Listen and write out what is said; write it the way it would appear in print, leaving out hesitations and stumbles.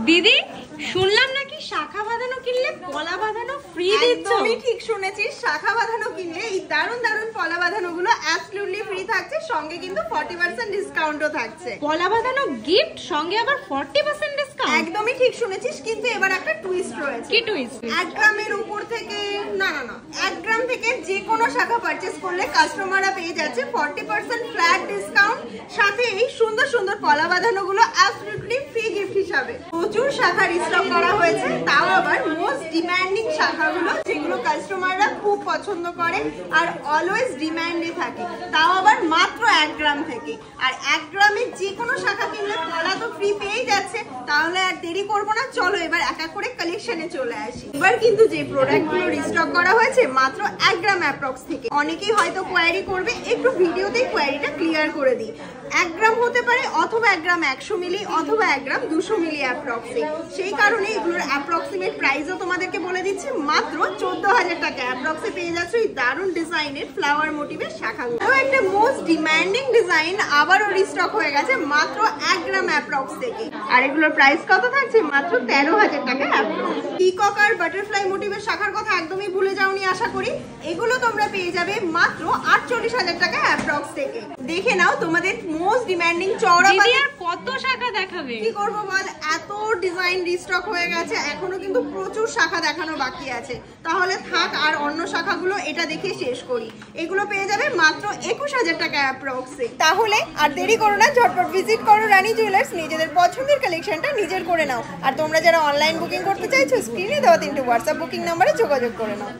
দিদি শুনলাম নাকি শাখা বাঁধানো কিনলে পলা বাঁধানো ফ্রি দিচ্ছ? তুমি ঠিক শুনেছিস, শাখা বাঁধানো কিনলে এই দারুন দারুন পলা বাঁধানো গুলো অ্যাবসলিউটলি ফ্রি থাকছে, সঙ্গে কিন্তু 40% ডিসকাউন্টও থাকছে। পলা বাঁধানো গিফট সঙ্গে আবার 40% ডিসকাউন্ট? একদমই ঠিক শুনেছিস, কিন্তু এবার একটা টুইস্ট রয়েছে। কি টুইস্ট? 1 গ্রামের উপর থেকে না 1 গ্রাম থেকে যে কোনো শাখা পারচেজ করলে কাস্টমাররা পেয়ে যাচ্ছে 40% ফ্ল্যাট ডিসকাউন্ট, সাথে এই সুন্দর সুন্দর পলা বাঁধানো গুলো অ্যাবসলিউটলি ফ্রি গিফট হিসাবে। প্রচুর শাখা রিস্টক করা হয়েছে, তাও আবার মোস্ট ডিমান্ডিং শাখাগুলো, যেগুলো কাস্টমাররা খুব পছন্দ করে আর অলওয়েজ ডিমান্ডে থাকে, তাও আবার মাত্র 1 গ্রাম থেকে। আর 1 গ্রামে যে কোনো শাখা কিনলে পলা তো ফ্রি পেয়ে যাচ্ছে, তাহলে আর দেরি করবো না, চলো এবার এক এক করে কালেকশনে চলে আসি। এবার কিন্তু যে প্রোডাক্টগুলো রিস্টক করা হয়েছে মাত্র 1 গ্রাম অ্যাপ্রক্স থেকে। অনেকেই হয়তো কোয়ারি করবে, একটু ভিডিওতেই কোয়ারিটা ক্লিয়ার করে দিই। 1 গ্রাম হতে পারে, অথবা 1 গ্রাম 100 মিলি, অথবা 1 গ্রাম 200 মিলি অ্যাপ্রক্সে। সেই কারণে এগুলোর অ্যাপ্রক্সিমেট প্রাইসও তোমাদেরকে বলে দিচ্ছি, মাত্র 14,000 টাকা অ্যাপ্রক্সে পেয়ে যাচ্ছ এই দারুণ ডিজাইনের ফ্লাওয়ার মোটিভের শাখাগুলো। একটা মোস্ট ডিমান্ডিং ডিজাইন আবারও রিস্টক হয়ে গেছে মাত্র 1 গ্রাম অ্যাপ্রক্স থেকে। আর এগুলোর প্রাইস কত থাকছে? মাত্র 13,000 টাকা অ্যাপ্রক্স। পিকক আর বাটারফ্লাই মোটিভের শাখার কথা একদমই ভুলে যাওনি আশা করি। এগুলো তোমরা পেয়ে যাবে মাত্র 48,000 টাকা অ্যাপ্রক্স থেকে। দেখে নাও তোমাদের মোস্ট ডিমান্ডিং চওড়া দিদি আর কত শাখা দেখাবে? কি করবো বল, এত ডিজাইন রিস্টক হয়ে গেছে, এখনো কিন্তু প্রচুর শাখা দেখানো বাকি আছে। তাহলে থাক, আর অন্য শাখাগুলো এটা দেখে শেষ করি। এগুলো পেয়ে যাবে মাত্র 21,000 টাকা অ্যাপ্রক্সে। তাহলে আর দেরি করো না, ঝটপট ভিজিট করো রানী জুয়েলার্স, নিজেদের পছন্দের কালেকশনটা নিজের করে নাও। আর তোমরা যারা অনলাইন বুকিং করতে চাইছো, স্ক্রিনে দেওয়া 3টে হোয়াটসঅ্যাপ বুকিং নাম্বারে যোগাযোগ করে নাও।